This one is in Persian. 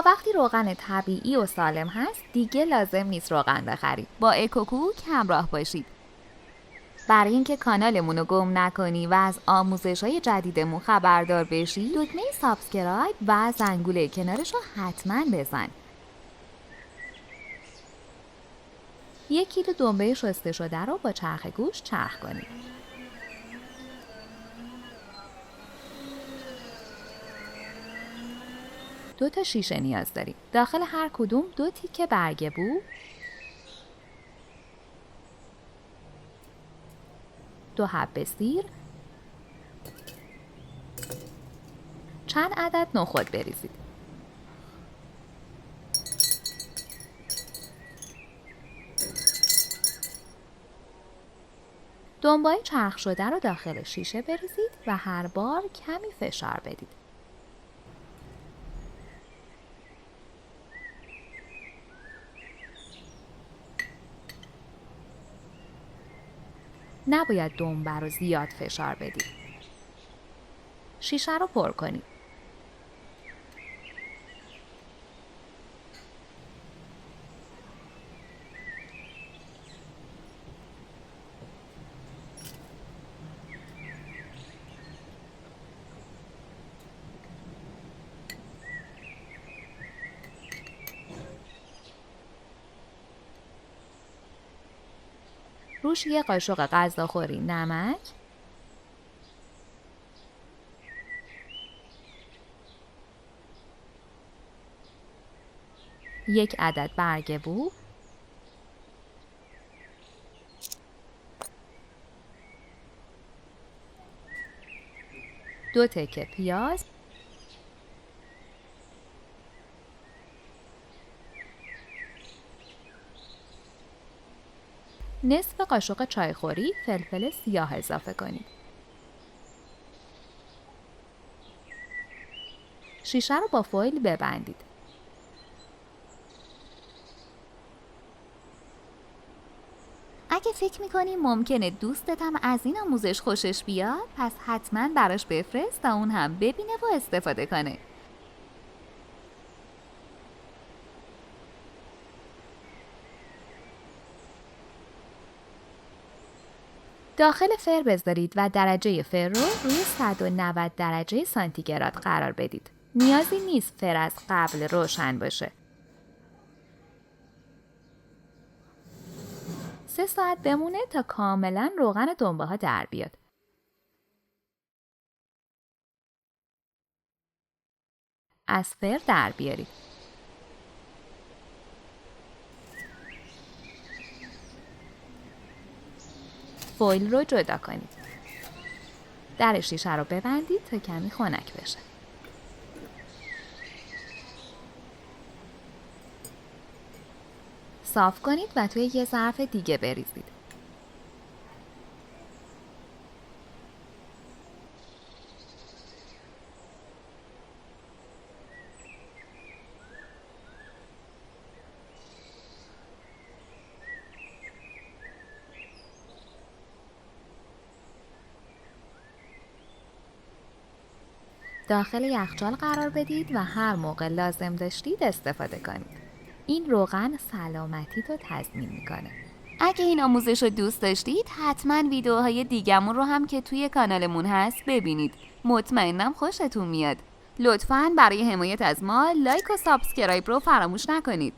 تا وقتی روغن طبیعی و سالم هست دیگه لازم نیست روغن بخرید. با اکوکوک همراه باشید. برای اینکه کانالمون رو گم نکنی و از آموزش‌های جدیدمون خبردار بشی، دکمه سابسکرایب و زنگوله کنارش رو حتما بزن. 1 کیلو دنبه شسته شده رو با چرخ گوش چرخ کنید. دو تا شیشه نیاز داریم. داخل هر کدوم 2 تیکه برگ بو، 2 حبه سیر، چند عدد نخود بریزید. دنبای چرخ شده رو داخل شیشه بریزید و هر بار کمی فشار بدید. نباید دنبه رو زیاد فشار بدید. شیشه رو پر کنید. روش 1 قاشق غذاخوری نمک، 1 عدد برگ بو، 2 تکه پیاز، نصف قاشق چایخوری فلفل سیاه اضافه کنید. شیشه رو با فویل ببندید. اگه فکر میکنی ممکنه دوستت هم از این آموزش خوشش بیاد، پس حتما براش بفرست تا اون هم ببینه و استفاده کنه. داخل فر بذارید و درجه فر رو روی 190 درجه سانتیگراد قرار بدید. نیازی نیست فر از قبل روشن باشه. 3 ساعت بمونه تا کاملا روغن دنبه ها در بیاد. از فر در بیارید. فویل رو جدا کنید. در شیشه رو ببندید تا کمی خنک بشه. صاف کنید و توی یه ظرف دیگه بریزید. داخل یخچال قرار بدید و هر موقع لازم داشتید استفاده کنید. این روغن سلامتی رو تضمین میکنه. اگه این آموزش رو دوست داشتید حتما ویدیوهای دیگمون رو هم که توی کانالمون هست ببینید. مطمئنم خوشتون میاد. لطفاً برای حمایت از ما لایک و سابسکرایب رو فراموش نکنید.